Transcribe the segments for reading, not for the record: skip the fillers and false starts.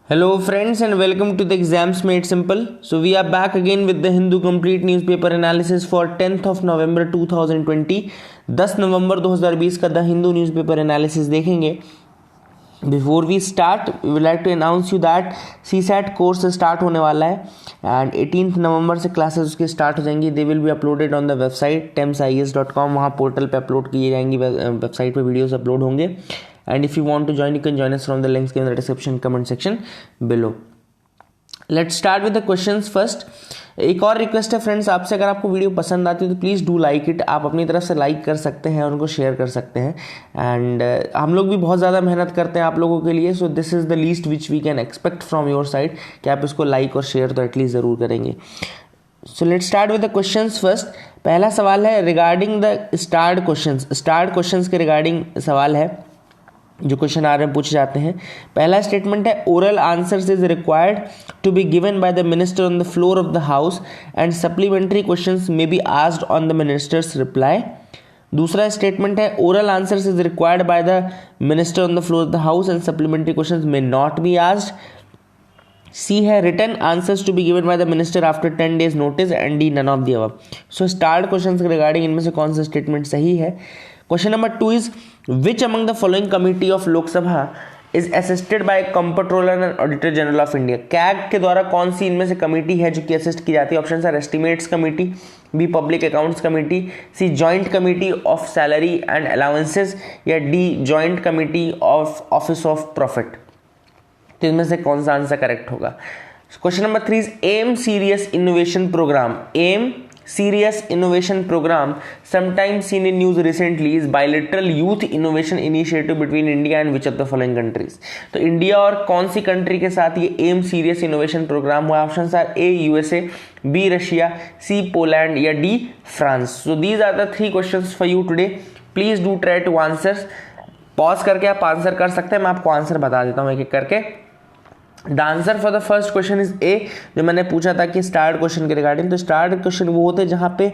Hello friends and welcome to the Exams Made Simple. So we are back again with the Hindu Complete Newspaper Analysis for 10th of November 2020. 10 नवंबर 2020 का the Hindu newspaper analysis देखेंगे. Before we start we would like to announce you that CSAT course start होने वाला है and 18 नवंबर से classes उसके start हो जाएंगी. They will be uploaded on the website temsies.com. वहाँ पोर्टल पे अपलोड किए जाएंगी, वेबसाइट पे वीडियोस अपलोड होंगे. And if you want to join, you can join us from the links given in the description comment section below. Let's start with the questions first. एक और request है friends आपसे, अगर आपको video पसंद आती है तो प्लीज़ डू लाइक इट. आप अपनी तरफ से लाइक कर सकते हैं और उनको शेयर कर सकते हैं. एंड हम लोग भी बहुत ज़्यादा मेहनत करते हैं आप लोगों के लिए. So this is the least which we can expect from your side कि आप इसको लाइक और शेयर तो एटलीस्ट ज़रूर करेंगे. So let's start with the questions first. पहला सवाल है रिगार्डिंग द स्टार्ड क्वेश्चंस. स्टार्ड क्वेश्चंस के रिगार्डिंग सवाल है जो क्वेश्चन आ रहे हैं पूछे जाते हैं. पहला स्टेटमेंट है oral answers is required to be given by the minister on the floor of the house and supplementary questions may be asked on the minister's reply. दूसरा स्टेटमेंट है oral answers is required by the minister on the floor of the house and supplementary questions may not be asked. C है written answers to be given by the minister after 10 days notice and D none of the above. So start questions के regarding इनमें से कौन सा statement सही है. Question number 2 is which among the following committee of Lok Sabha is assisted by comptroller and auditor general of India. CAG के द्वारा कौन सी इनमें से कमेटी है जो कि असिस्ट की जाती है. ऑप्शन है estimates committee, B public accounts committee, C joint committee of salary and allowances, या D joint committee of office of profit. तो इनमें से कौन सा आंसर करेक्ट होगा. Question number 3 is M serious innovation programme. एम serious innovation program sometimes seen in news recently is bilateral youth innovation initiative between India and which of the following countries. तो India और कौन सी country के साथ ये M serious innovation programme हुआ. Option are A USA, B Russia, C Poland, या D France. So these are the 3 questions for you today. Please do try to answer. Pause करके आप आंसर कर सकते हैं, मैं आपको आंसर बता देता हूँ एक एक करके. The answer for the first question is a, जो मैंने पूछा था कि स्टार्ट क्वेश्चन के रिगार्डिंग. तो स्टार्ट क्वेश्चन वो होते हैं जहाँ पे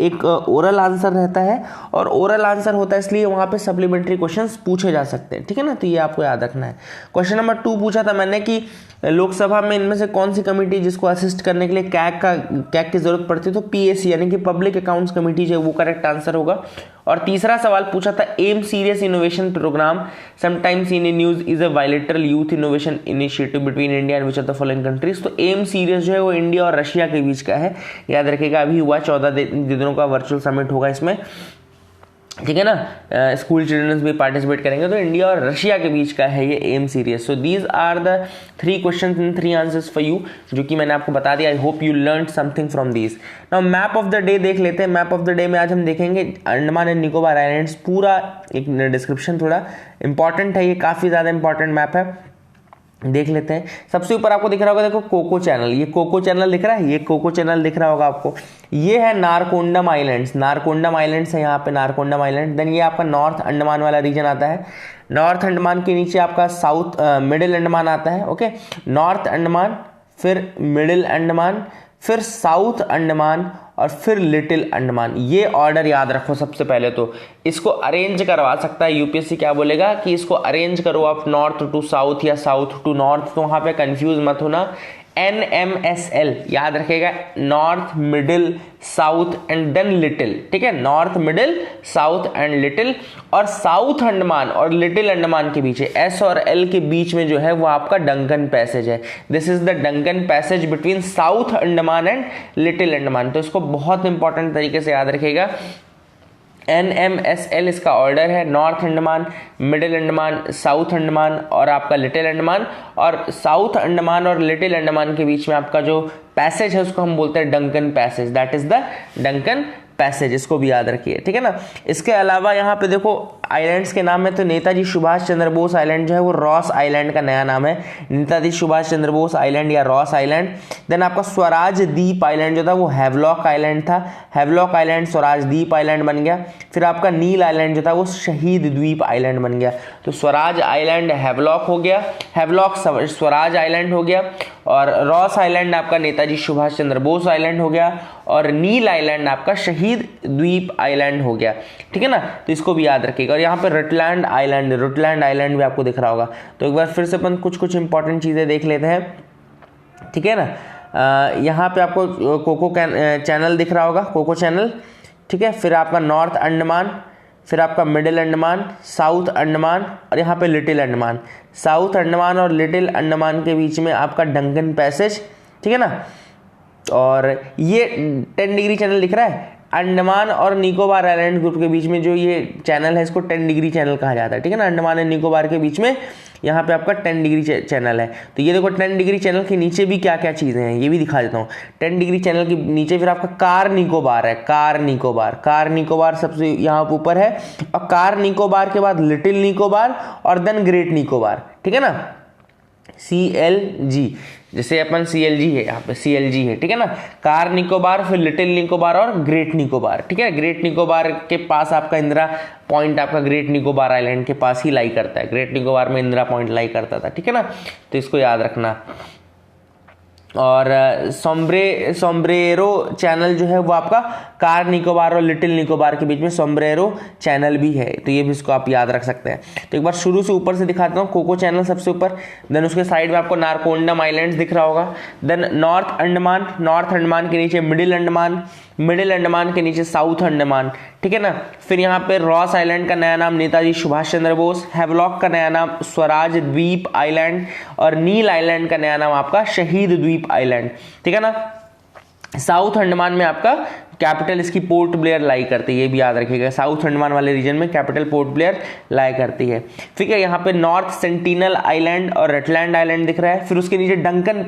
एक ओरल आंसर रहता है, और ओरल आंसर होता है इसलिए वहाँ पे सप्लीमेंट्री क्वेश्चंस पूछे जा सकते हैं. ठीक है ना, तो ये आपको याद रखना है. क्वेश्चन नंबर 2 पूछा था मैंने कि लोकसभा में इनमें से कौन सी कमेटी जिसको असिस्ट करने के लिए कैग की जरूरत पड़ती है. तो पीएसी यानी कि पब्लिक अकाउंट्स कमेटी जो है वो करेक्ट आंसर होगा. और तीसरा सवाल पूछा था M serious innovation programme sometimes in news is a bilateral youth innovation initiative between India and which of the following countries. तो एम सीरियस जो है वो इंडिया और रशिया के बीच का है. याद रखिएगा अभी हुआ 14 दिनों का वर्चुअल समिट होगा इसमें. ठीक है ना, स्कूल चिल्ड्रंस भी पार्टिसिपेट करेंगे. तो इंडिया और रशिया के बीच का है ये M series. So these are the 3 questions and 3 answers for you, जो कि मैंने आपको बता दिया. I hope you learn something from these. Now map of the day देख लेते हैं. मैप ऑफ द डे में आज हम देखेंगे अंडमान एंड निकोबार आइलैंड्स. पूरा एक डिस्क्रिप्शन थोड़ा इंपॉर्टेंट है, ये काफ़ी ज़्यादा इंपॉर्टेंट मैप है, देख लेते हैं. सबसे ऊपर आपको दिख रहा होगा, देखो कोको चैनल. ये कोको चैनल दिख रहा है, ये कोको चैनल दिख रहा होगा आपको. ये है नारकोंडम आइलैंड्स. नारकोंडम आइलैंड्स है यहाँ पे, नारकोंडम आइलैंड. देन ये आपका नॉर्थ अंडमान वाला रीजन आता है. नॉर्थ अंडमान के नीचे आपका साउथ मिडिल अंडमान आता है. ओके, नॉर्थ अंडमान, फिर मिडिल अंडमान, फिर साउथ अंडमान और फिर लिटिल अंडमान. ये ऑर्डर याद रखो. सबसे पहले तो इसको अरेंज करवा सकता है यूपीएससी. क्या बोलेगा कि इसको अरेंज करो आप नॉर्थ टू साउथ या साउथ टू नॉर्थ. तो वहां पे कंफ्यूज मत होना. NMSL याद रखेगा, north middle south and then little. ठीक है, north middle south and little. और साउथ अंडमान और लिटिल अंडमान के बीच, S और L के बीच में जो है वो आपका डंकन पैसेज है. This is the Duncan passage between south Andaman and little Andaman. तो इसको बहुत इंपॉर्टेंट तरीके से याद रखेगा. NMSL इसका ऑर्डर है. North Andaman, middle Andaman, south Andaman और आपका लिटिल अंडमान. और साउथ अंडमान और लिटिल अंडमान के बीच में आपका जो पैसेज है उसको हम बोलते हैं Duncan passage. That is the Duncan passage. इसको भी याद रखिए. ठीक है ना. इसके अलावा यहाँ पे देखो आइलैंड्स के नाम है. तो नेताजी सुभाष चंद्र बोस आइलैंड जो है वो रॉस आइलैंड का नया नाम है. नेताजी सुभाष चंद्र बोस आइलैंड या रॉस आइलैंड. देन आपका स्वराज द्वीप आइलैंड जो था वो हैवलॉक आइलैंड था. हैवलॉक आइलैंड स्वराज द्वीप आइलैंड बन गया. फिर आपका नील आइलैंड जो था वो शहीद द्वीप आइलैंड बन गया. तो स्वराज आइलैंड हैवलॉक हो गया, हैवलॉक स्वराज आइलैंड हो गया. और रॉस आइलैंड आपका नेताजी सुभाष चंद्र बोस आइलैंड हो गया, और नील आइलैंड आपका शहीद द्वीप आइलैंड हो गया, ठीक है ना। तो इसको भी याद रखिएगा। और यहाँ पे रटलैंड आइलैंड भी आपको दिख रहा होगा। तो एक बार फिर से अपन कुछ इंपॉर्टेंट चीज़ें देख लेते हैं, ठीक है ना। यहाँ पे आपको कोको चैनल दिख रहा होगा, कोको चैनल, ठीक है। फिर आपका नॉर्थ अंडमान, फिर आपका मिडिल अंडमान, साउथ अंडमान, और यहाँ पे लिटिल अंडमान। साउथ अंडमान और लिटिल अंडमान के बीच में आपका डंकन पैसेज, ठीक है ना। और ये 10 डिग्री चैनल दिख रहा है। अंडमान और निकोबार आइलैंड ग्रुप के बीच में जो ये चैनल है, इसको 10 डिग्री चैनल कहा जाता है, ठीक है ना। अंडमान और निकोबार के बीच में यहाँ पे आपका 10 डिग्री चैनल है। तो ये देखो 10 डिग्री चैनल के नीचे भी क्या क्या चीज़ें हैं ये भी दिखा देता हूँ। 10 डिग्री चैनल के नीचे फिर आपका कार निकोबार है, कार निकोबार सबसे यहाँ ऊपर है, और कार निकोबार के बाद लिटिल निकोबार और देन ग्रेट निकोबार, ठीक है ना। CLG, जैसे अपन CLG है, यहाँ पे CLG है, ठीक है ना। कार निकोबार, फिर लिटिल निकोबार और ग्रेट निकोबार, ठीक है। ग्रेट निकोबार के पास आपका इंदिरा पॉइंट आपका ग्रेट निकोबार आइलैंड के पास ही लाई करता है। ग्रेट निकोबार में इंदिरा पॉइंट लाई करता था, ठीक है ना। तो इसको याद रखना। और सोम्ब्रेरो चैनल जो है वो आपका कार निकोबार और लिटिल निकोबार के बीच में सोम्ब्रेरो चैनल भी है, तो ये भी इसको आप याद रख सकते हैं। तो एक बार शुरू से ऊपर से दिखाता हूँ। कोको चैनल सबसे ऊपर, देन उसके साइड में आपको नारकोंडम आइलैंड्स दिख रहा होगा, देन नॉर्थ अंडमान के नीचे मिडिल अंडमान के नीचे साउथ अंडमान, ठीक है ना। फिर यहाँ पे रॉस आइलैंड का नया नाम नेताजी सुभाष चंद्र बोस, हैवलॉक का नया नाम स्वराज द्वीप आइलैंड, और नील आइलैंड का नया नाम आपका शहीद द्वीप आइलैंड, ठीक है ना। साउथ अंडमान में आपका कैपिटल इसकी पोर्ट ब्लेयर लाई करती है, ये भी याद रखिएगा। साउथ अंडमान वाले रीजन में कैपिटल पोर्ट ब्लेयर लाई करती है, ठीक है। यहाँ पे नॉर्थ सेंटिनल आइलैंड और रटलैंड आइलैंड दिख रहा है। फिर उसके नीचे डंकन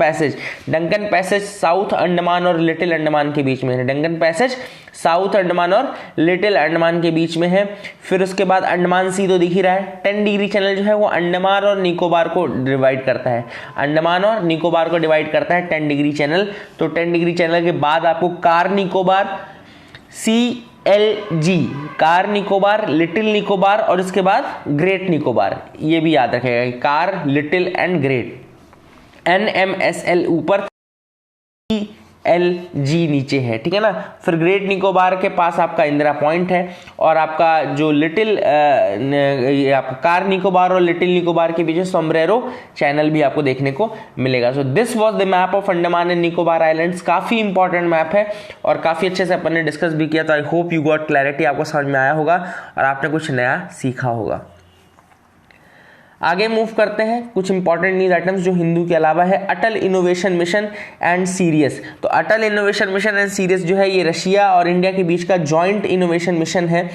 पैसेज साउथ अंडमान और लिटिल अंडमान के बीच में है। डंकन पैसेज साउथ अंडमान और लिटिल अंडमान के बीच में है। फिर उसके बाद अंडमान सी तो दिख ही रहा है। 10 डिग्री चैनल जो है वो अंडमान और निकोबार को डिवाइड करता है, 10 डिग्री चैनल। तो 10 डिग्री चैनल के बाद आपको car Nicobar, CLG, car Nicobar, little Nicobar, और इसके बाद ग्रेट निकोबार, ये भी याद रखेगा। Car, little and great. NMSL ऊपर, CLG नीचे है, ठीक है ना। फिर ग्रेट निकोबार के पास आपका इंदिरा पॉइंट है, और आपका जो लिटिल कार निकोबार और लिटिल निकोबार के बीच सोम्ब्रेरो चैनल भी आपको देखने को मिलेगा। So this was the map of Andaman and Nicobar islands. काफी इंपॉर्टेंट मैप है और काफी अच्छे से अपन ने डिस्कस भी किया। तो आई होप यू गॉट क्लैरिटी, आपको समझ में आया होगा और आपने कुछ नया सीखा होगा। आगे मूव करते हैं कुछ इंपॉर्टेंट न्यूज आइटम्स जो हिंदू के अलावा है। Atal innovation mission and Sirius. तो Atal innovation mission and Sirius जो है ये रशिया और इंडिया के बीच का जॉइंट इनोवेशन मिशन है।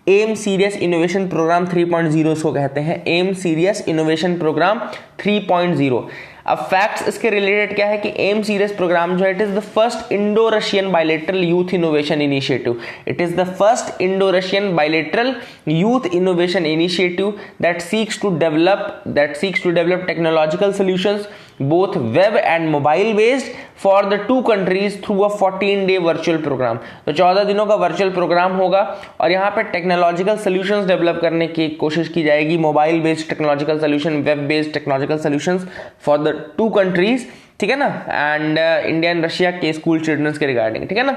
एम सीरियस इनोवेशन प्रोग्राम 3.0 इसको कहते हैं। M serious innovation programme 3.0। अब फैक्ट्स इसके रिलेटेड क्या है कि एम सीरियस प्रोग्राम जो है it is the first Indo Russian bilateral youth innovation initiative. It is the first Indo Russian bilateral youth innovation initiative that seeks to develop technological solutions both web and mobile based for the two countries through a 14-day virtual program। तो 14 दिनों का virtual programme होगा और यहाँ पे technological solutions develop करने की कोशिश की जाएगी। Mobile based technological solution, web based technological solutions for the two countries, ठीक है ना, एंड इंडिया एंड रशिया के स्कूल चिल्ड्रंस के रिगार्डिंग, ठीक है ना।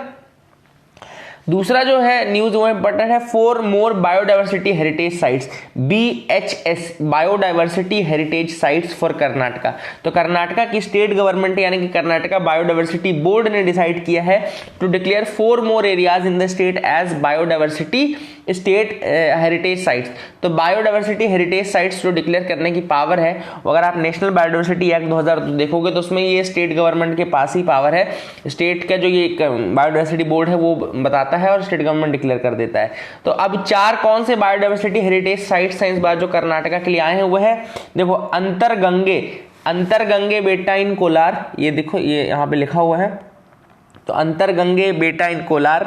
दूसरा जो है न्यूज वो इंपॉर्टेंट है, 4 more biodiversity heritage sites, BHS biodiversity heritage sites for Karnataka. तो कर्नाटका की स्टेट गवर्नमेंट यानी कि कर्नाटका बायोडाइवर्सिटी बोर्ड ने डिसाइड किया है to declare 4 more areas in the state as biodiversity state heritage sites. तो बायोडाइवर्सिटी हेरिटेज साइट्स जो डिक्लेयर करने की पावर है, अगर आप नेशनल बायोडाइवर्सिटी एक्ट 2000 देखोगे तो उसमें ये स्टेट गवर्नमेंट के पास ही पावर है। स्टेट का जो ये बायोडाइवर्सिटी बोर्ड है वो बताता है और स्टेट गवर्नमेंट डिक्लेयर कर देता है। तो अब 4 कौन से बायोडाइवर्सिटी हेरिटेज साइट्स हैं इस बार जो कर्नाटका के लिए आए हैं वो है, देखो अंतरगंगे बेटा इन कोलार, ये देखो ये यहाँ पे लिखा हुआ है। तो अंतरगंगे बेटा इन कोलार,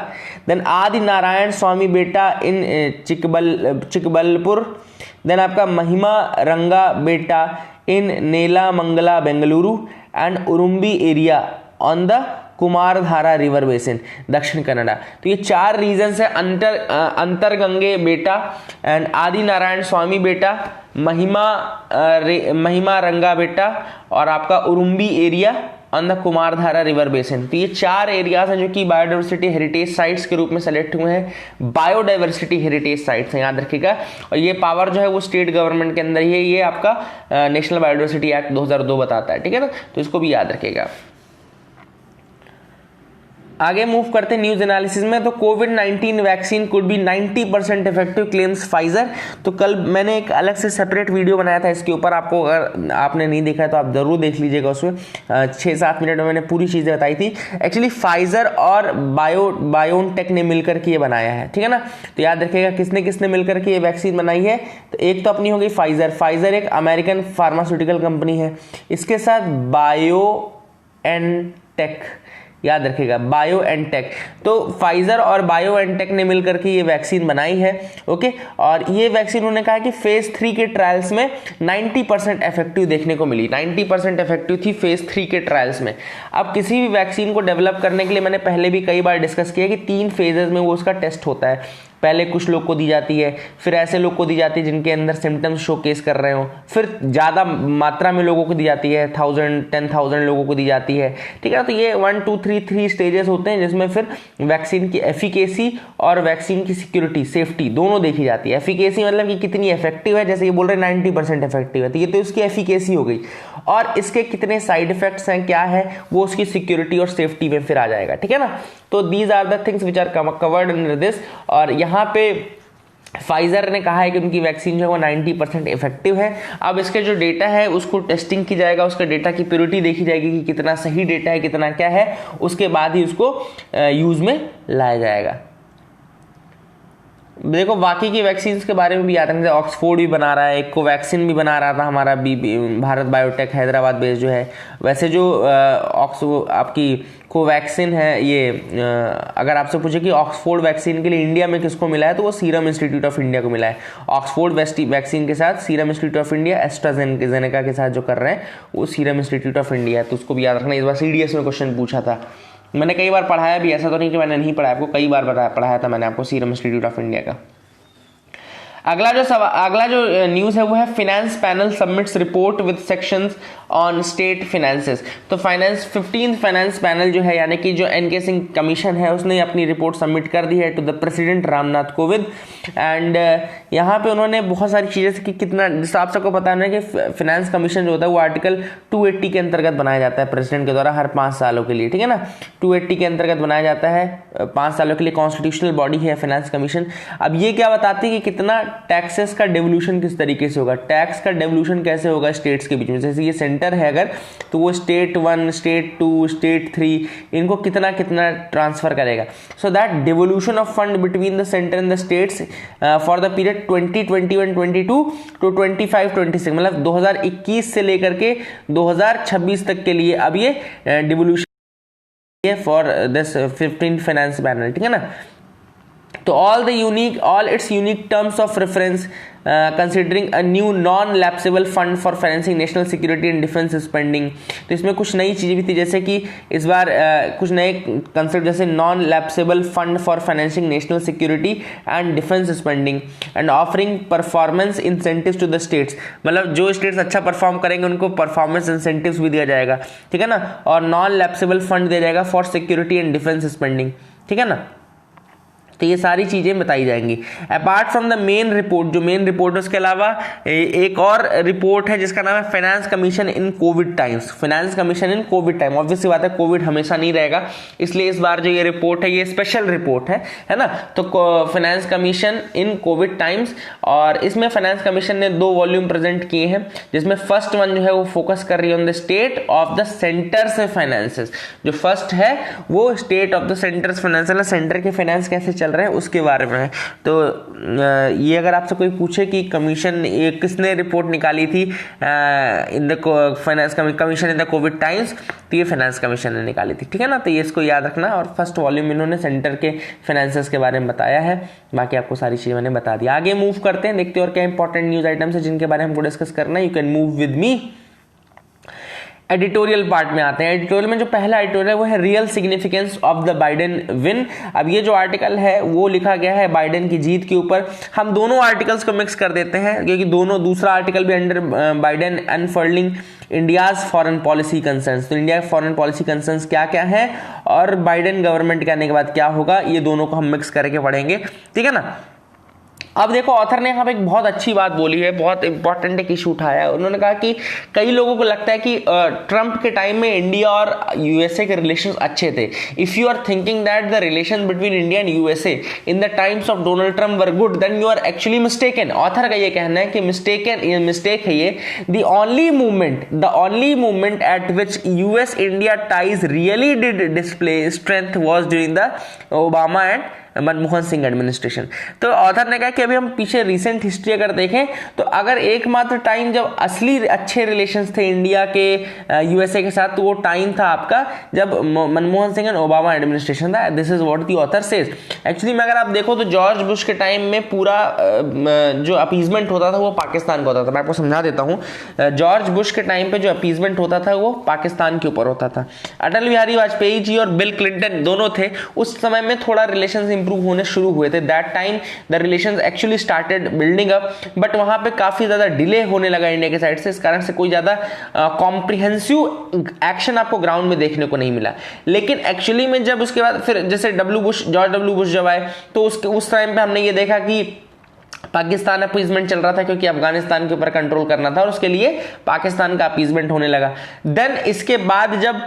देन आदि नारायण स्वामी बेटा इन चिकबलपुर, देन आपका Mahima Ranga Betta in Nelamangala Bengaluru and Urumbi area on the Kumaradhara river basin Dakshina Kannada. तो ये 4 रीजन्स है, अंतरगंगे बेटा एंड आदि नारायण स्वामी बेटा, महिमा रंगा बेटा और आपका Urumbi area on the Kumaradhara river basin. तो ये 4 एरियाज हैं जो कि बायोडाइवर्सिटी हेरिटेज साइट्स के रूप में सेलेक्ट हुए हैं, बायोडाइवर्सिटी हेरिटेज साइट्स हैं, याद रखिएगा। और ये पावर जो है वो स्टेट गवर्नमेंट के अंदर ही है, ये आपका नेशनल बायोडाइवर्सिटी एक्ट 2002 बताता है, ठीक है ना, तो इसको भी याद रखिएगा। आगे मूव करते हैं न्यूज एनालिसिस में। तो कोविड-19 vaccine could be 90% effective claims Pfizer. तो कल मैंने एक अलग से सेपरेट वीडियो बनाया था इसके ऊपर, आपको अगर आपने नहीं देखा है तो आप जरूर देख लीजिएगा। उसमें 6-7 मिनट में मैंने पूरी चीजें बताई थी। एक्चुअली फाइजर और बायोनटेक ने मिलकर के ये बनाया है, ठीक है ना। तो याद रखिएगा किसने किसने मिलकर के ये वैक्सीन बनाई है। तो एक तो अपनी हो गई फाइजर एक अमेरिकन फार्मास्यूटिकल कंपनी है, इसके साथ बायोएनटेक, याद रखिएगा बायोएनटेक। तो फाइजर और बायोएनटेक ने मिलकर के ये वैक्सीन बनाई है, ओके। और ये वैक्सीन उन्होंने कहा कि फेज 3 के ट्रायल्स में 90% इफेक्टिव देखने को मिली, 90% इफेक्टिव थी फेज 3 के ट्रायल्स में। अब किसी भी वैक्सीन को डेवलप करने के लिए मैंने पहले भी कई बार डिस्कस किया कि 3 फेजेस में वो उसका टेस्ट होता है। पहले कुछ लोग को दी जाती है, फिर ऐसे लोग को दी जाती है जिनके अंदर सिम्टम्स शोकेस कर रहे हो, फिर ज़्यादा मात्रा में लोगों को दी जाती है, 1000 लोगों को दी जाती है, ठीक है। तो ये 1 2 3 स्टेजेस होते हैं जिसमें फिर वैक्सीन की एफिकेसी और वैक्सीन की सिक्योरिटी, सेफ्टी दोनों देखी जाती है। एफिकेसी मतलब कि कितनी इफेक्टिव है, जैसे ये बोल रहे हैं 90% इफेक्टिव है, तो ये तो इसकी एफिकेसी हो गई। और इसके कितने साइड इफेक्ट्स हैं, क्या है, वो उसकी सिक्योरिटी और सेफ्टी में फिर आ जाएगा, ठीक है ना। तो these are the things which are covered in this. और यहाँ पे फाइजर ने कहा है कि उनकी वैक्सीन जो है वो 90% इफेक्टिव है। अब इसके जो डेटा है उसको टेस्टिंग की जाएगा, उसका डेटा की प्योरिटी देखी जाएगी कि कितना सही डेटा है, कितना क्या है, उसके बाद ही उसको यूज में लाया जाएगा। देखो बाकी की वैक्सीन के बारे में भी याद रखना, ऑक्सफोर्ड भी बना रहा है, एक कोवैक्सीन भी बना रहा था हमारा भारत बायोटेक हैदराबाद बेस्ड जो है। वैसे जो आपकी कोवैक्सीन है ये अगर आपसे पूछे कि ऑक्सफोर्ड वैक्सीन के लिए इंडिया में किसको मिला है, तो वो सीरम इंस्टीट्यूट ऑफ इंडिया को मिला है। ऑक्सफोर्ड वैक्सीन के साथ serum institute of India AstraZeneca के साथ जो कर रहे हैं वो सीरम इंस्टीट्यूट ऑफ इंडिया है, तो उसको भी याद रखना। इस बार CDS में क्वेश्चन पूछा था, मैंने कई बार पढ़ाया भी, ऐसा तो नहीं कि मैंने नहीं पढ़ाया, आपको कई बार पढ़ाया था मैंने आपको सीरम इंस्टीट्यूट ऑफ इंडिया का। अगला जो न्यूज़ है वो है finance panel submits report with sections on state finances. तो 15th फाइनेंस पैनल जो है यानी कि जो NK सिंह कमीशन है उसने अपनी रिपोर्ट सबमिट कर दी है to the president Ramnath Kovind. And यहाँ पे उन्होंने बहुत सारी चीज़ें कि कितना, जिस आप सबको पता है कि फिनेंस कमीशन जो होता है वो आर्टिकल 280 के अंतर्गत बनाया जाता है प्रेसिडेंट के द्वारा हर 5 सालों के लिए, ठीक है ना। 280 के अंतर्गत बनाया जाता है 5 सालों के लिए, कॉन्स्टिट्यूशनल बॉडी है फाइनेंस कमीशन। अब ये क्या बताती है कि कितना टैक्सेस का डेवल्यूशन किस तरीके से होगा, टैक्स का डेवल्यूशन कैसे होगा स्टेट्स के बीच में। जैसे ये सेंटर है अगर, तो वो स्टेट 1, स्टेट 2, स्टेट 3 इनको कितना कितना ट्रांसफर करेगा। So that devolution of fund between the centre and the states for the period 2021-22 to 25-26 मतलब 2021 से लेकर के 2026 तक के लिए अब ये devolution for this 15th finance panel, ठीक है ना। तो all its unique terms of reference considering a new non-lapsable fund for financing national security and defense spending। तो इसमें कुछ नई चीज़ें भी थी, जैसे कि इस बार कुछ नए कंसेप्ट जैसे non-lapsable fund for financing national security and defense spending and offering performance incentives to the states। मतलब जो स्टेट्स अच्छा परफॉर्म करेंगे उनको परफॉर्मेंस इंसेंटिव्स भी दिया जाएगा, ठीक है ना। और non-lapsable फंड दिया जाएगा for security and defence spending, ठीक है ना। तो ये सारी चीज़ें बताई जाएंगी। Apart from the main report, जो मेन रिपोर्ट है उसके अलावा एक और रिपोर्ट है जिसका नाम है फाइनेंस कमीशन इन कोविड टाइम्स। फाइनेंस कमीशन इन कोविड टाइम, ऑब्वियसली बात है कोविड हमेशा नहीं रहेगा, इसलिए इस बार जो ये रिपोर्ट है ये स्पेशल रिपोर्ट है ना। तो फाइनेंस कमीशन इन कोविड टाइम्स, और इसमें फाइनेंस कमीशन ने 2 वॉल्यूम प्रेजेंट किए हैं, जिसमें फर्स्ट वन जो है वो फोकस कर रही है on the state of the centres finances. जो फर्स्ट है वो state of the centres finance, centre के फाइनेंस कैसे चल रहे हैं उसके बारे में। तो ये अगर आपसे कोई पूछे कि कमीशन किसने रिपोर्ट निकाली थी in the finance commission in the Covid times, तो ये फाइनेंस कमीशन ने निकाली थी, ठीक है ना। तो ये इसको याद रखना। और फर्स्ट वॉल्यूम इन्होंने सेंटर के फाइनेंसेस के बारे में बताया है, बाकी आपको सारी चीज़ें मैंने बता दी। आगे मूव करते हैं, देखते हैं और क्या इंपॉर्टेंट न्यूज़ आइटम्स है जिनके बारे में हमको डिस्कस करना है। You can move with me. Editorial part में आते हैं। एडिटोरियल में जो पहला एडिटोरियल है वो है real significance of the Biden win. अब ये जो आर्टिकल है वो लिखा गया है बाइडेन की जीत के ऊपर। हम दोनों आर्टिकल्स को मिक्स कर देते हैं क्योंकि दोनों, दूसरा आर्टिकल भी under Biden unfolding India's foreign policy concerns, तो इंडिया के फॉरेन पॉलिसी कंसर्न्स क्या क्या है और बाइडेन गवर्नमेंट के आने के बाद क्या होगा, ये दोनों को हम मिक्स करके पढ़ेंगे, ठीक है ना। अब देखो ऑथर ने यहाँ पे एक बहुत अच्छी बात बोली है, बहुत इंपॉर्टेंट एक इशू उठाया है। उन्होंने कहा कि कई लोगों को लगता है कि ट्रंप के टाइम में इंडिया और यूएसए के रिलेशंस अच्छे थे। If you are thinking that the relation between India and USA in the times of Donald Trump were good, then you are actually mistaken. Author का ये कहना है कि मिस्टेक है ये। The only movement at which US India ties really did display strength was during the Obama and Manmohan Singh administration. तो author ने कहा कि अभी हम पीछे रिसेंट हिस्ट्री अगर देखें तो अगर एकमात्र टाइम जब असली अच्छे रिलेशंस थे इंडिया के यूएसए के साथ, तो वो टाइम था आपका जब Manmohan Singh and Obama administration था। This is what the author says. Actually में अगर आप देखो तो जॉर्ज बुश के टाइम में पूरा जो अपीजमेंट होता था वो पाकिस्तान का होता था। मैं आपको समझा देता हूँ, जॉर्ज बुश के टाइम पे जो अपीजमेंट होता था वो पाकिस्तान के ऊपर होता था। अटल बिहारी वाजपेयी जी और बिल क्लिंटन दोनों थे, उस समय में थोड़ा रिलेशंस इंप्रूव होने शुरू हुए थे। That time the relations actually started building up, but वहां पे काफी ज्यादा डिले होने लगा इंडिया के साइड से। इस कारण से कोई ज्यादा कॉम्प्रिहेंसिव एक्शन आपको ग्राउंड में देखने को नहीं मिला। लेकिन एक्चुअली में जब उसके बाद फिर जैसे जॉर्ज डब्ल्यू बुश जब आए तो उस टाइम पे हमने ये देखा कि पाकिस्तान अपीजमेंट चल रहा था क्योंकि अफगानिस्तान के ऊपर कंट्रोल करना था और उसके लिए पाकिस्तान का अपीजमेंट होने लगा। देन इसके बाद जब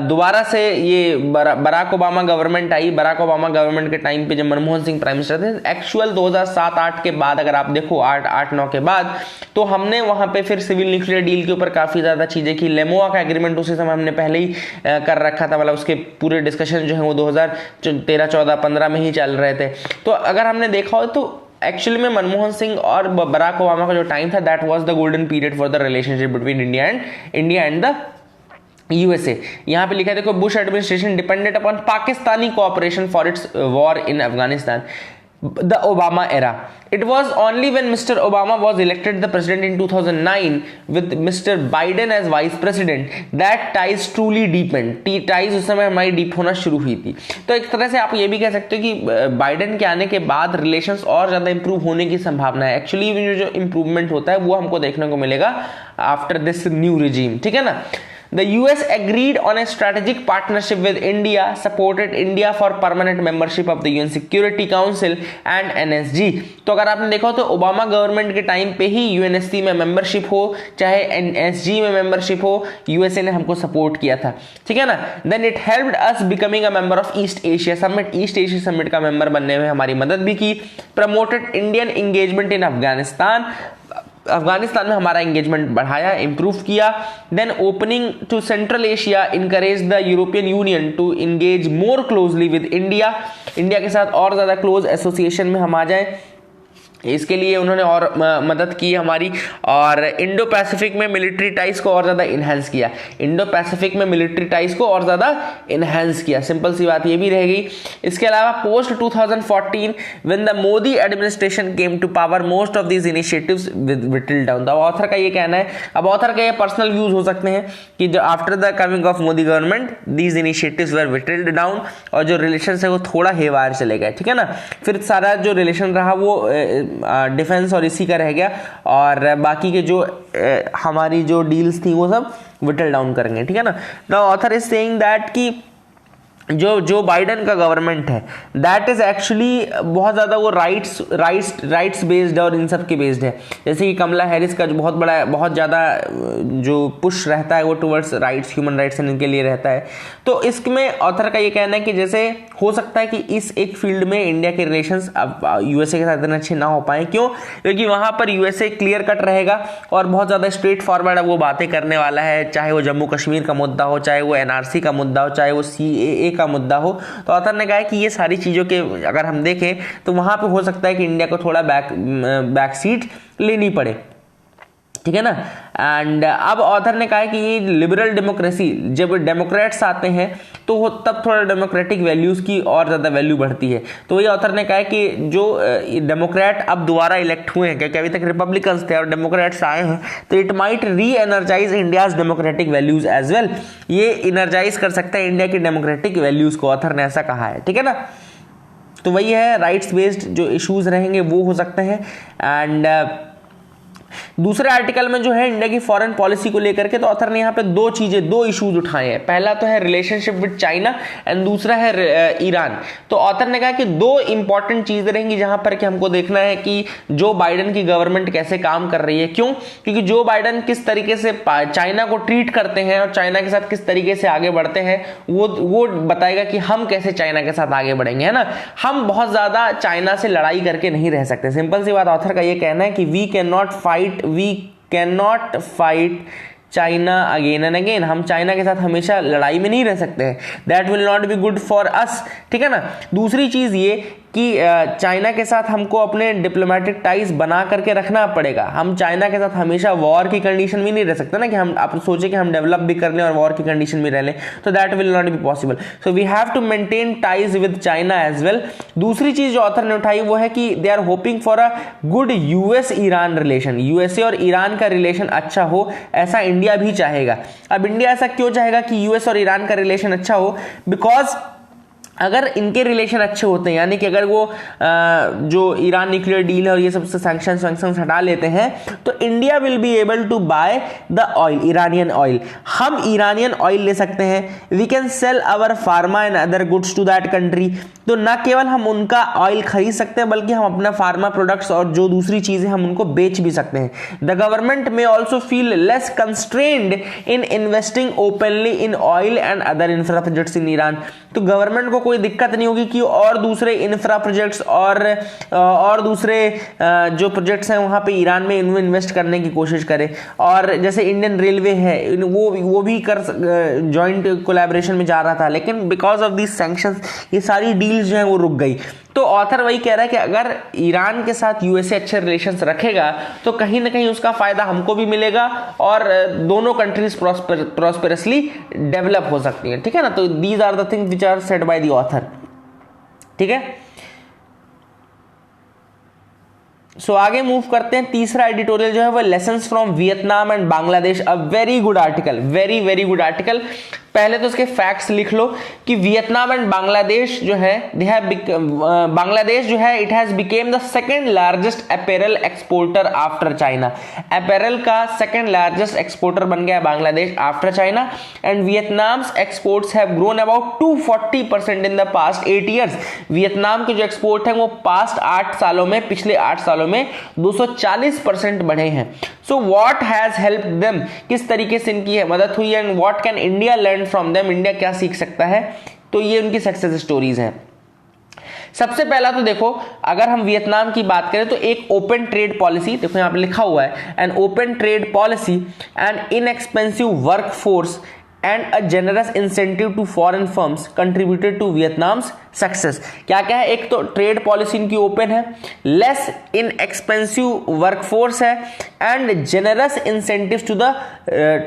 दोबारा से ये बराक ओबामा गवर्नमेंट आई, बराक ओबामा गवर्नमेंट के टाइम पे जब मनमोहन सिंह प्राइम मिनिस्टर थे, एक्चुअल 2007-8 के बाद अगर आप देखो 8-9 के बाद, तो हमने वहां पे फिर सिविल न्यूक्लियर डील के ऊपर काफी ज्यादा चीजें की। लेमोआ का एग्रीमेंट उसी समय हमने पहले ही कर रखा था, मतलब उसके पूरे डिस्कशन जो है वो 2013, 14, 15 में ही चल रहे थे। तो अगर हमने देखा हो तो एक्चुअली में मनमोहन सिंह और बराक ओबामा का जो टाइम था that was the golden period for the relationship between India and the USA. यहां पे लिखा है देखो, Bush administration depended upon Pakistani cooperation for its war in Afghanistan, the Obama era. It was only when Mr. Obama was elected the president in 2009 with Mr. Biden as vice president that ties truly deepened. ties उस समय हमारी deep होना शुरू हुई थी। तो एक तरह से आप ये भी कह सकते हो कि बाइडेन के आने के बाद रिलेशंस और ज्यादा इंप्रूव होने की संभावना है। एक्चुअली जो इंप्रूवमेंट होता है वो हमको देखने को मिलेगा आफ्टर दिस न्यू रिजीम, ठीक है ना। The US agreed on a strategic partnership with India, supported India for permanent membership of the UN Security Council and NSG। तो अगर आपने देखा तो ओबामा गवर्नमेंट के टाइम पे ही यूएनएससी में मेंबरशिप हो चाहे एनएसजी में मेंबरशिप हो, यूएसए ने हमको सपोर्ट किया था, ठीक है ना। Then it helped us becoming a member of East Asia summit, East Asia summit का मेंबर बनने में हमारी मदद भी की। Promoted Indian engagement in Afghanistan, Afghanistan में हमारा एंगेजमेंट बढ़ाया, इंप्रूव किया। Then opening to central Asia encourage the European union to engage more closely with India, India के साथ और ज्यादा क्लोज एसोसिएशन में हम आ जाएं, इसके लिए उन्होंने और मदद की हमारी। और इंडो पैसिफिक में मिलिट्री टाइज को और ज्यादा इनहेंस किया, इंडो पैसिफिक में मिलिट्री टाइज को और ज्यादा इनहेंस किया, सिंपल सी बात ये भी रह गई। इसके अलावा post 2014 when the Modi administration came to power most of these initiatives whittled down. तो ऑथर का ये कहना है, अब ऑथर का ये पर्सनल व्यूज हो सकते हैं कि जो after the coming of Modi government these initiatives were whittled down और जो रिलेशन है वो थोड़ा हेवार चले गए, ठीक है ना। फिर सारा जो रिलेशन रहा वो डिफेंस और इसी का रह गया और बाकी के जो हमारी जो डील्स थी वो सब विटल डाउन करेंगे, ठीक है ना। Now author is saying that कि जो बाइडेन का गवर्नमेंट है दैट इज एक्चुअली बहुत ज़्यादा वो राइट्स बेस्ड और इन सब के बेस्ड है। जैसे कि कमला हैरिस का जो बहुत ज़्यादा जो पुश रहता है वो टुवर्ड्स राइट्स, ह्यूमन राइट्स इनके लिए रहता है। तो इसमें ऑथर का ये कहना है कि जैसे हो सकता है कि इस एक फील्ड में इंडिया के रिलेशंस अब यूएसए के साथ इतने अच्छे ना हो पाए। क्यों? क्योंकि वहाँ पर यूएसए क्लियर कट रहेगा और बहुत ज़्यादा स्ट्रेट फॉरवर्ड वो बातें करने वाला है, चाहे वो जम्मू कश्मीर का मुद्दा हो, चाहे वो एनआरसी का मुद्दा हो, चाहे वो सीएए का मुद्दा हो। तो ऑथर ने कहा है कि ये सारी चीज़ों के अगर हम देखें तो वहाँ पे हो सकता है कि इंडिया को थोड़ा बैक सीट लेनी पड़े। ठीक है ना। एंड अब ऑथर ने कहा है कि ये लिबरल डेमोक्रेसी, जब डेमोक्रेट्स आते हैं तो तब थोड़ा डेमोक्रेटिक वैल्यूज की और ज़्यादा वैल्यू बढ़ती है। तो वही ऑथर ने कहा है कि जो डेमोक्रेट अब दोबारा इलेक्ट हुए हैं, क्योंकि अभी तक रिपब्लिकन्स थे और डेमोक्रेट्स आए हैं, तो it might re energise India's democratic values as well. ये इनर्जाइज कर सकता है इंडिया की डेमोक्रेटिक वैल्यूज को, ऑथर ने ऐसा कहा है। ठीक है ना। तो वही है, राइट्स बेस्ड जो इश्यूज रहेंगे वो हो सकते हैं। एंड दूसरे आर्टिकल में जो है इंडिया की फॉरेन पॉलिसी को लेकर के, तो ऑथर ने यहाँ पे दो इश्यूज उठाए हैं। पहला तो है रिलेशनशिप विद चाइना एंड दूसरा है ईरान। तो ऑथर ने कहा कि दो इंपॉर्टेंट चीजें रहेंगी जहां पर कि हमको देखना है कि जो बाइडेन की गवर्नमेंट कैसे काम कर रही है। क्यों? क्योंकि जो बाइडेन किस तरीके से चाइना को ट्रीट करते हैं और चाइना के साथ किस तरीके से आगे बढ़ते हैं, वो बताएगा कि हम कैसे चाइना के साथ आगे बढ़ेंगे, है ना। हम बहुत ज्यादा चाइना से लड़ाई करके नहीं रह सकते। सिंपल सी बात, ऑथर का ये कहना है कि we can not fight China again and again. हम चाइना के साथ हमेशा लड़ाई में नहीं रह सकते हैं। That will not be good for us. ठीक है ना। दूसरी चीज ये कि चाइना के साथ हमको अपने डिप्लोमेटिक टाइज बना करके रखना पड़ेगा। हम चाइना के साथ हमेशा वॉर की कंडीशन में नहीं रह सकते ना, कि हम आप सोचे कि हम डेवलप भी कर लें और वॉर की कंडीशन में रह लें, तो that will not be possible. So we have to maintain ties with China as well. दूसरी चीज जो ऑथर ने उठाई वो है कि they are hoping for a good US Iran relation. USA और ईरान का रिलेशन अच्छा हो, ऐसा इंडिया भी चाहेगा। अब इंडिया ऐसा क्यों चाहेगा कि यूएस और ईरान का रिलेशन अच्छा हो? बिकॉज अगर इनके रिलेशन अच्छे होते हैं, यानी कि अगर वो जो ईरान न्यूक्लियर डील है और ये सबसे सैंक्शंस हटा लेते हैं, तो India will be able to buy the oil, Iranian oil. हम ईरानियन ऑयल ले सकते हैं। We can sell our pharma and other goods to that country. तो न केवल हम उनका ऑयल खरीद सकते हैं, बल्कि हम अपना फार्मा प्रोडक्ट्स और जो दूसरी चीजें हम उनको बेच भी सकते हैं। The government may also feel less constrained in investing openly in oil and other infra projects in Iran. तो गवर्नमेंट को कोई दिक्कत नहीं होगी कि और दूसरे इंफ्रा प्रोजेक्ट्स और दूसरे जो प्रोजेक्ट्स हैं वहां पे ईरान में इन्वेस्ट करने की कोशिश करे। और जैसे इंडियन रेलवे है, वो भी कर जॉइंट कोलैबोरेशन में जा रहा था, लेकिन बिकॉज ऑफ दीज सैंक्शंस ये सारी डील्स जो है वो रुक गई। तो ऑथर वही कह रहा है कि अगर ईरान के साथ यूएसए अच्छे रिलेशंस रखेगा तो कहीं ना कहीं उसका फायदा हमको भी मिलेगा और दोनों कंट्रीज प्रॉस्पेरसली डेवलप हो सकती है। ठीक है ना। तो these are the things which are said by the author. ठीक है। सो आगे मूव करते हैं। तीसरा एडिटोरियल जो है वो lessons from Vietnam and Bangladesh. A very good article, very good article. पहले तो उसके फैक्ट्स लिख लो कि वियतनाम एंड बांग्लादेश जो है बांग्लादेश जो है it has became the second largest apparel exporter after China. Apparel का सेकंड लार्जेस्ट एक्सपोर्टर बन गया Bangladesh after China. And Vietnam's exports have grown about 240% in the past 8 years. Vietnam के जो एक्सपोर्ट है वो पास्ट 8 सालों में, पिछले 8 सालों में 240% बढ़े हैं। So what has helped them, किस तरीके से इनकी मदद हुई, and what can India learn from them, India क्या सीख सकता है। तो ये उनकी सक्सेस स्टोरीज हैं। सबसे पहला तो देखो, अगर हम वियतनाम की बात करें तो एक ओपन ट्रेड पॉलिसी, देखो यहां पे लिखा हुआ है, an open trade policy and inexpensive work force and a generous incentive to foreign firms contributed to Vietnam's success. क्या क्या है? एक तो ट्रेड पॉलिसी इनकी ओपन है, लेस इन एक्सपेंसिव वर्कफोर्स है, and generous incentives to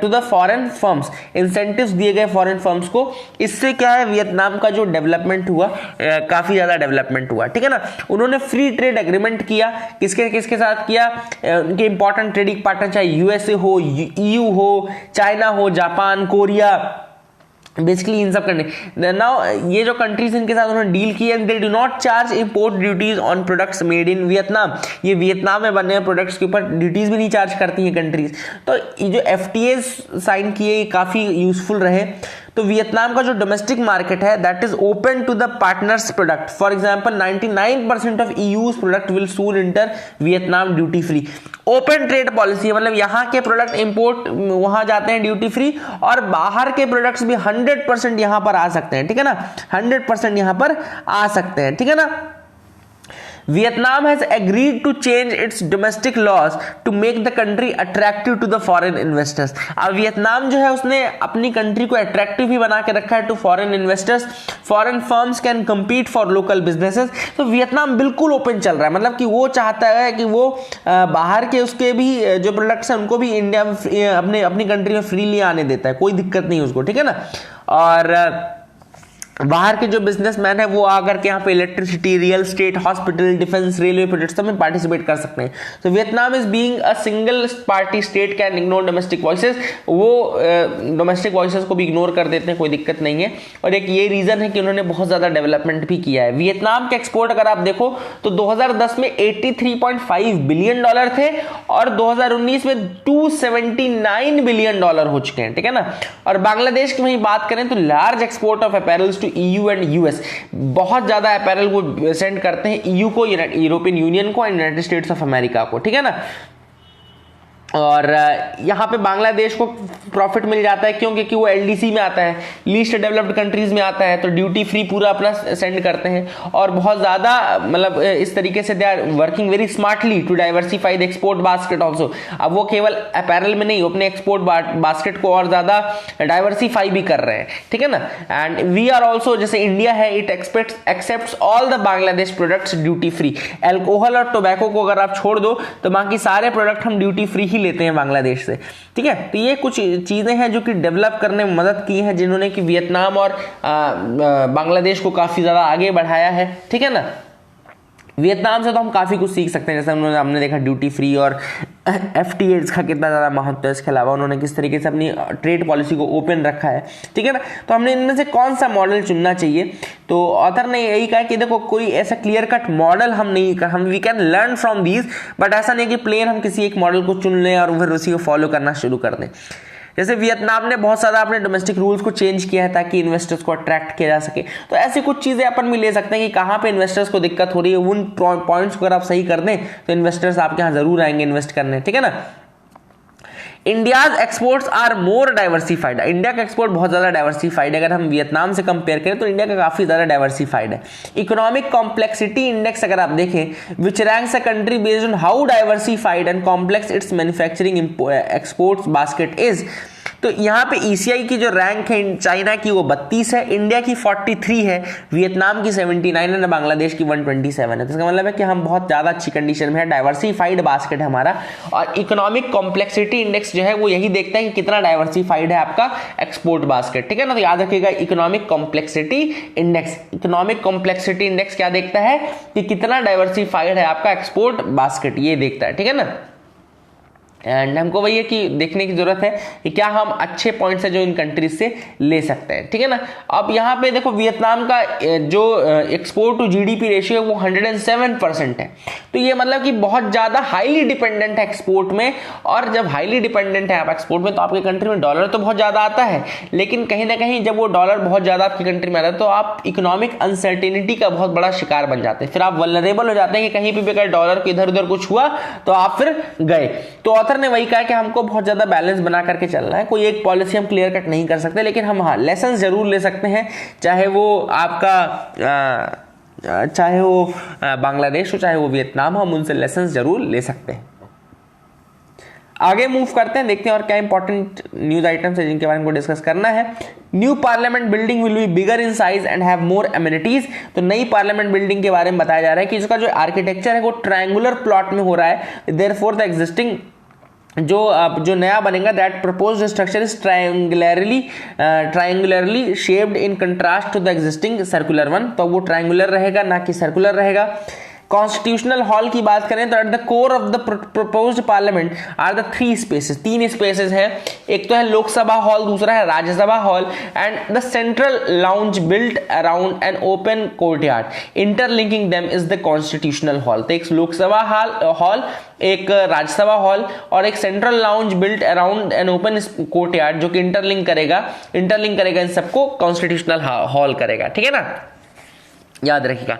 the foreign firms, incentives दिए गए फॉरेन फर्म्स को। इससे क्या है, वियतनाम का जो डेवलपमेंट हुआ काफी ज्यादा डेवलपमेंट हुआ। ठीक है ना। उन्होंने फ्री ट्रेड एग्रीमेंट किया, किसके किसके साथ किया? उनके इंपॉर्टेंट ट्रेडिंग पार्टनर चाहे यूएसए हो, ईयू हो, चाइना हो, जापान, कोरिया, बेसिकली इन सब करने। नाउ ये जो कंट्रीज इनके साथ उन्होंने डील की, and they do not charge import duties on products made in Vietnam. ये वियतनाम में बने हुए प्रोडक्ट्स के ऊपर ड्यूटीज भी नहीं चार्ज करती हैं कंट्रीज। तो ये जो एफटीएस साइन किए ये काफी यूजफुल रहे। तो वियतनाम का जो डोमेस्टिक मार्केट है that is open to the partners product. For example 99% of EU's product will soon enter Vietnam duty free. Open trade policy है, मतलब यहाँ के प्रोडक्ट इंपोर्ट वहां जाते हैं ड्यूटी फ्री, और बाहर के प्रोडक्ट्स भी 100% यहां पर आ सकते हैं। ठीक है ना, 100% यहां पर आ सकते हैं। ठीक है ना। Vietnam has agreed to change its domestic laws to make the country attractive to the foreign investors. अब वियतनाम जो है उसने अपनी कंट्री को अट्रैक्टिव ही बना के रखा है to foreign investors. Foreign firms can compete for local businesses. तो वियतनाम बिल्कुल ओपन चल रहा है, मतलब कि वो चाहता है कि वो बाहर के उसके भी जो प्रोडक्ट्स हैं उनको भी इंडिया में अपनी कंट्री में फ्रीली आने देता है, कोई दिक्कत नहीं उसको, ठीक है ना। और बाहर के जो बिजनेसमैन है वो आकर के यहाँ पे electricity, real estate, hospital, defence, railway projects में पार्टिसिपेट कर सकते हैं। तो Vietnam is being a single party state can ignore domestic voices, वो डोमेस्टिक वॉइसेस को भी इग्नोर कर देते हैं, कोई दिक्कत नहीं है। और एक ये रीजन है कि उन्होंने बहुत ज्यादा डेवलपमेंट भी किया है। वियतनाम के एक्सपोर्ट अगर आप देखो तो 2010 में $83.5 बिलियन थे और 2019 में $279 बिलियन हो चुके हैं, ठीक है ना। और बांग्लादेश की वहीं बात करें तो large export of apparels to EU and US, बहुत ज्यादा अपैरल वो सेंड करते हैं EU को, यूरोपियन यूनियन को, यूनाइटेड स्टेट्स ऑफ अमेरिका को, ठीक है ना। और यहाँ पे बांग्लादेश को प्रॉफिट मिल जाता है क्यों? क्योंकि वो LDC में आता है, लीस्ट डेवलप्ड कंट्रीज में आता है, तो ड्यूटी फ्री पूरा अपना सेंड करते हैं। और बहुत ज़्यादा मतलब इस तरीके से they are working very smartly to diversify the export basket also. अब वो केवल अपैरल में नहीं, अपने एक्सपोर्ट बास्केट को और ज़्यादा डाइवर्सिफाई भी कर रहे हैं, ठीक है ना। एंड वी आर ऑल्सो, जैसे इंडिया है, it accepts all the Bangladesh products duty free. Alcohol और टोबैको को अगर आप छोड़ दो तो बाकी सारे प्रोडक्ट हम ड्यूटी फ्री ही लेते हैं बांग्लादेश से, ठीक है। तो ये कुछ चीजें हैं जो कि डेवलप करने में मदद की हैं, जिन्होंने कि वियतनाम और बांग्लादेश को काफी ज्यादा आगे बढ़ाया है, ठीक है ना। वियतनाम से तो हम काफ़ी कुछ सीख सकते हैं, जैसे हमने देखा ड्यूटी फ्री और FTAs का कितना ज़्यादा महत्व है। इसके अलावा उन्होंने किस तरीके से अपनी ट्रेड पॉलिसी को ओपन रखा है, ठीक है ना। तो हमने इनमें से कौन सा मॉडल चुनना चाहिए, तो ऑथर ने यही कहा कि देखो कोई ऐसा क्लियर कट मॉडल हम we can learn from these, but ऐसा नहीं कि प्लेन हम किसी एक मॉडल को चुन लें और फिर उसी को फॉलो करना शुरू कर दें। जैसे वियतनाम ने बहुत सारा अपने डोमेस्टिक रूल्स को चेंज किया है ताकि इन्वेस्टर्स को अट्रैक्ट किया जा सके। तो ऐसी कुछ चीजें अपन भी ले सकते हैं कि कहाँ पे इन्वेस्टर्स को दिक्कत हो रही है, उन पॉइंट्स को अगर आप सही कर दें तो इन्वेस्टर्स आपके यहाँ जरूर आएंगे इन्वेस्ट करने, ठीक है ना। India's exports are more diversified. India का एक्सपोर्ट बहुत ज्यादा डाइवर्सिफाइड है। अगर हम वियतनाम से कंपेयर करें तो इंडिया का काफी ज्यादा डाइवर्सिफाइड है। इकोनॉमिक कॉम्प्लेक्सिटी इंडेक्स अगर आप देखें, which ranks a country based on how diversified and complex its manufacturing exports basket is, तो यहाँ पे ECI की जो रैंक है चाइना की वो 32 है, इंडिया की 43 है, वियतनाम की 79 है, बांग्लादेश की 127 है। तो इसका मतलब है कि हम बहुत ज़्यादा अच्छी कंडीशन में है, डाइवर्सिफाइड बास्केट है हमारा। और इकोनॉमिक कॉम्प्लेक्सिटी इंडेक्स जो है वो यही देखता है कि कितना डाइवर्सिफाइड है आपका एक्सपोर्ट बास्केट, ठीक है ना। तो याद रखिएगा economic complexity index, economic complexity index क्या देखता है कि कितना डाइवर्सिफाइड है आपका एक्सपोर्ट बास्केट, ये देखता है, ठीक है ना। एंड हमको वही है कि देखने की जरूरत है कि क्या हम अच्छे पॉइंट्स है जो इन कंट्रीज से ले सकते हैं, ठीक है ना। अब यहाँ पे देखो वियतनाम का जो एक्सपोर्ट टू GDP रेशियो है वो 107% है। तो ये मतलब कि बहुत ज़्यादा हाईली डिपेंडेंट है एक्सपोर्ट में। और जब हाईली डिपेंडेंट है आप एक्सपोर्ट में तो आपकी कंट्री में डॉलर तो बहुत ज़्यादा आता है, लेकिन कहीं ना कहीं जब वो डॉलर बहुत ज़्यादा आपकी कंट्री में आता है तो आप इकोनॉमिक अनसर्टेनिटी का बहुत बड़ा शिकार बन जाते हैं। फिर आप वल्नरेबल हो जाते हैं कि कहीं भी अगर डॉलर को इधर उधर कुछ हुआ तो आप फिर गए। तो ऑथर ने वही कहा कि हमको बहुत ज्यादा बैलेंस बना करके चलना है। कोई एक पॉलिसी हम क्लियर कट नहीं कर सकते, लेकिन हम हाँ लेसन जरूर ले सकते हैं, चाहे वो आपका चाहे वो बांग्लादेश हो चाहे वो वियतनाम, हम उनसे लेसन जरूर ले सकते हैं। आगे मूव करते हैं, देखते हैं और क्या इंपॉर्टेंट न्यूज आइटम्स है जिनके बारे में डिस्कस करना है। New parliament building will be bigger in size and have more amenities. तो नई पार्लियामेंट बिल्डिंग के बारे में बताया जा रहा है कि इसका जो आर्किटेक्चर है वो ट्रायंगुलर प्लॉट में हो रहा है। देयरफॉर द एग्जिस्टिंग जो नया बनेगा that proposed structure is triangularly shaped in contrast to the existing circular one. तो वो ट्रायंगुलर रहेगा ना कि सर्कुलर रहेगा। कॉन्स्टिट्यूशनल हॉल की बात करें तो at the core of the proposed parliament are the 3 spaces, 3 spaces है। एक तो है लोकसभा हॉल, दूसरा है Rajya Sabha hall and the central lounge built around an open courtyard interlinking them is the constitutional hall. तो एक लोकसभा हॉल, एक राज्यसभा हॉल और एक central lounge built around an open courtyard जो कि इंटरलिंक करेगा इन सबको कॉन्स्टिट्यूशनल हॉल करेगा, ठीक है ना, याद रखिएगा।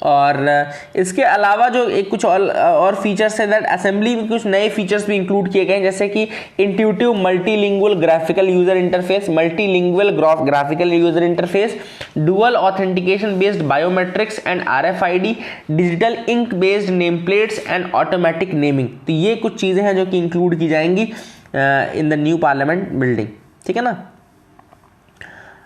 और इसके अलावा जो एक कुछ और फीचर्स है दैट असेंबली में कुछ नए फीचर्स भी इंक्लूड किए गए हैं, जैसे कि intuitive multilingual graphical user interface, multilingual graphical user interface, dual authentication based biometrics and RFID, digital ink based name plates and automatic naming. तो ये कुछ चीजें हैं जो कि इंक्लूड की जाएंगी in the new parliament building, ठीक है ना।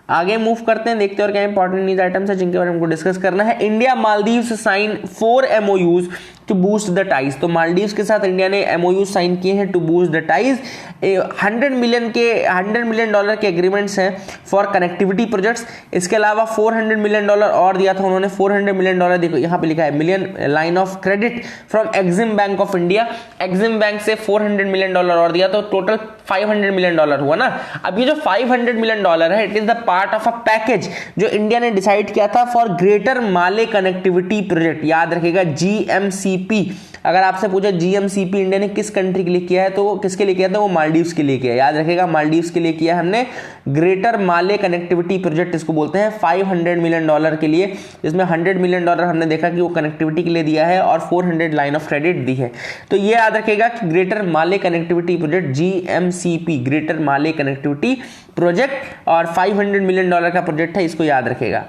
आगे मूव करते हैं, देखते हैं और क्या इंपॉर्टेंट न्यूज आइटम्स है जिनके बारे में हमको डिस्कस करना है। India Maldives sign 4 MOUs to boost the ties. तो मालदीव्स के साथ इंडिया ने MOU साइन किए हैं to boost the ties. $100 million के एग्रीमेंट्स हैं फॉर कनेक्टिविटी प्रोजेक्ट्स। इसके अलावा $400 मिलियन और दिया था उन्होंने। $400 मिलियन, देखो यहाँ पे लिखा है million line of credit from Exim bank of India. Exim bank से $400 मिलियन और दिया, तो टोटल $500 मिलियन हुआ ना। अब ये जो $500 मिलियन है, it is the part of a package जो इंडिया ने डिसाइड किया था for greater Male connectivity project. याद रखिएगा GMCP। अगर आपसे पूछा GMCP इंडिया ने किस कंट्री के लिए किया है, तो किसके लिए किया था, वो मालदीव्स के लिए किया है। याद रखिएगा मालदीव्स के लिए किया है हमने ग्रेटर माले कनेक्टिविटी प्रोजेक्ट, इसको बोलते हैं, $500 मिलियन के लिए, जिसमें $100 मिलियन हमने देखा कि वो कनेक्टिविटी के लिए दिया है और 400 लाइन ऑफ क्रेडिट दी है। तो ये याद रखिएगा कि ग्रेटर माले कनेक्टिविटी प्रोजेक्ट GMCP, ग्रेटर माले कनेक्टिविटी प्रोजेक्ट, और $500 मिलियन का प्रोजेक्ट है, इसको याद रखिएगा।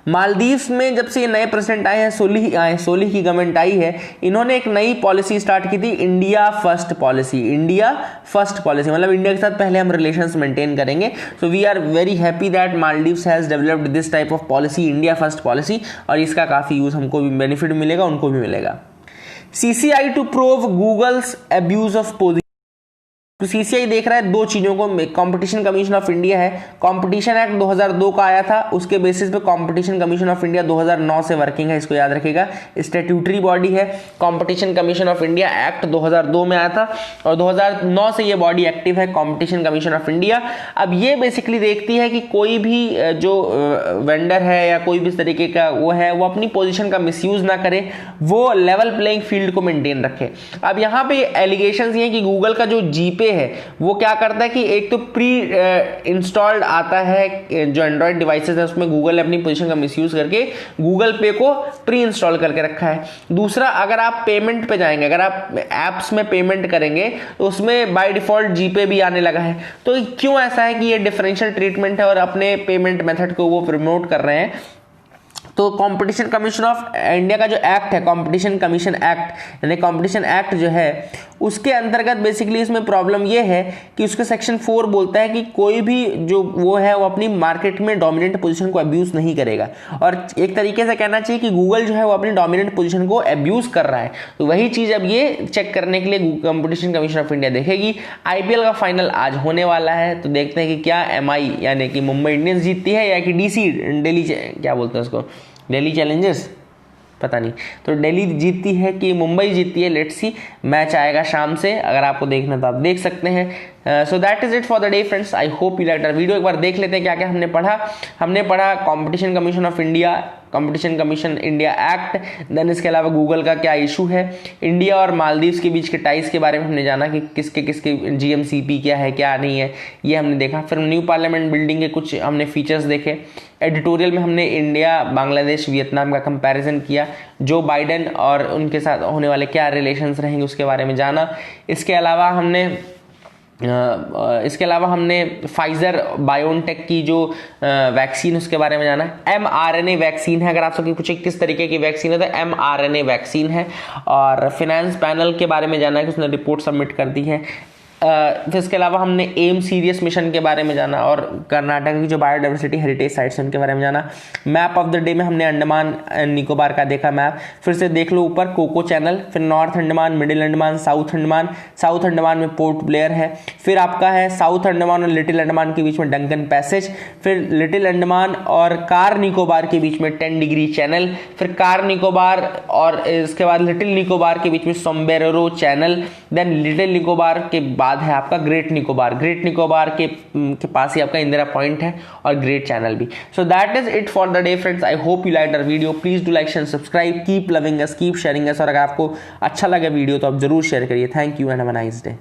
मालदीव्स में जब से ये नए प्रेसिडेंट आए हैं, सोलिह की गवर्नमेंट आई है, इन्होंने एक नई पॉलिसी स्टार्ट की थी, India first policy. India first policy मतलब इंडिया के साथ पहले हम रिलेशंस मेंटेन करेंगे। So we are very happy that Maldives has developed this type of policy, India first policy, और इसका काफी यूज हमको भी बेनिफिट मिलेगा, उनको भी मिलेगा। CCI to prove Google's abuse of position. तो CCI देख रहा है दो चीजों को। कंपटीशन कमीशन ऑफ इंडिया है, कंपटीशन एक्ट 2002 का आया था, उसके बेसिस पे कंपटीशन कमीशन ऑफ इंडिया 2009 से वर्किंग है, इसको याद रखिएगा। स्टैट्यूटरी बॉडी है। Competition commission of India act 2002 में आया था और 2009 से ये बॉडी एक्टिव है, कंपटीशन कमीशन ऑफ इंडिया। अब ये बेसिकली देखती है कि कोई भी जो वेंडर है या कोई भी इस तरीके का वो है, वो अपनी पोजिशन का मिसयूज ना करे, वो लेवल प्लेइंग फील्ड को मेंटेन रखे। अब यहाँ पे एलिगेशन ये है कि गूगल का जो जीपे है वो क्या करता है कि एक तो प्री इंस्टॉल्ड आता है, जो एंड्रॉइड डिवाइसेस है उसमें गूगल ने अपनी पोजीशन का मिसयूज करके गूगल पे को प्री इंस्टॉल करके रखा है। दूसरा, अगर आप पेमेंट पे जाएंगे, अगर आप एप्स में पेमेंट करेंगे तो उसमें बाय डिफॉल्ट जीपे भी आने लगा है। तो क्यों ऐसा है कि ये डिफरेंशियल ट्रीटमेंट है और अपने पेमेंट मेथड को वो प्रमोट कर रहे हैं। तो कंपटीशन कमीशन ऑफ इंडिया का जो एक्ट है, कंपटीशन कमीशन एक्ट यानी कंपटीशन एक्ट जो है, उसके अंतर्गत बेसिकली इसमें प्रॉब्लम ये है कि उसके सेक्शन 4 बोलता है कि कोई भी जो वो है वो अपनी मार्केट में डोमिनेंट पोजीशन को अब्यूज नहीं करेगा। और एक तरीके से कहना चाहिए कि गूगल जो है वो अपनी डोमिनेंट पोजीशन को अब्यूज कर रहा है। तो वही चीज अब ये चेक करने के लिए कंपटीशन कमीशन ऑफ इंडिया देखेगी। IPL का फाइनल आज होने वाला है, तो देखते हैं कि क्या MI यानी कि मुंबई इंडियंस जीतती है या कि दिल्ली क्या बोलते हैं उसको, दिल्ली चैलेंजर्स, पता नहीं, तो दिल्ली जीतती है कि मुंबई जीतती है। लेट्स सी, मैच आएगा शाम से, अगर आपको देखना तो आप देख सकते हैं। So that is it for the day friends. I hope you like our video. एक बार देख लेते हैं क्या क्या हमने पढ़ा। हमने पढ़ा competition commission of India, competition commission India act, then इसके अलावा गूगल का क्या इशू है, इंडिया और मालदीव्स के बीच के टाइज के बारे में हमने जाना कि किसके किसके GMCP क्या है क्या नहीं है, ये हमने देखा। फिर न्यू पार्लियामेंट बिल्डिंग के कुछ हमने फीचर्स देखे। एडिटोरियल में हमने इंडिया, बांग्लादेश, वियतनाम का कंपैरिजन किया। जो बाइडेन और उनके साथ होने वाले क्या रिलेशंस रहेंगे उसके बारे में जाना। इसके अलावा हमने फाइजर बायोनटेक की जो वैक्सीन उसके बारे में जाना। mRNA वैक्सीन है, अगर आप सबसे पूछे किस तरीके की वैक्सीन है तो mRNA वैक्सीन है। और फाइनेंस पैनल के बारे में जाना है कि उसने रिपोर्ट सबमिट कर दी है। फिर इसके अलावा हमने एम सीरियस मिशन के बारे में जाना और कर्नाटक की जो बायोडाइवर्सिटी हेरिटेज साइट्स उनके बारे में जाना। मैप ऑफ द डे में हमने अंडमान निकोबार का देखा मैप। फिर से देख लो ऊपर कोको चैनल, फिर north Andaman, middle Andaman, south Andaman. South Andaman में पोर्ट ब्लेयर है। फिर आपका है साउथ अंडमान और लिटिल अंडमान के बीच में डंकन पैसेज। फिर लिटिल अंडमान और कार निकोबार के बीच में 10 डिग्री चैनल। फिर कार निकोबार और इसके बाद लिटिल निकोबार के बीच में सोम्बेरेरो चैनल। देन लिटिल निकोबार के बाद है आपका ग्रेट निकोबार। ग्रेट निकोबार के पास ही आपका इंदिरा पॉइंट है और ग्रेट चैनल भी। So that is it for the day friends. I hope you like our video. Please do like and subscribe. Keep loving us, keep sharing us. और अगर आपको अच्छा लगा वीडियो तो आप जरूर शेयर करिए। Thank you and have a nice day.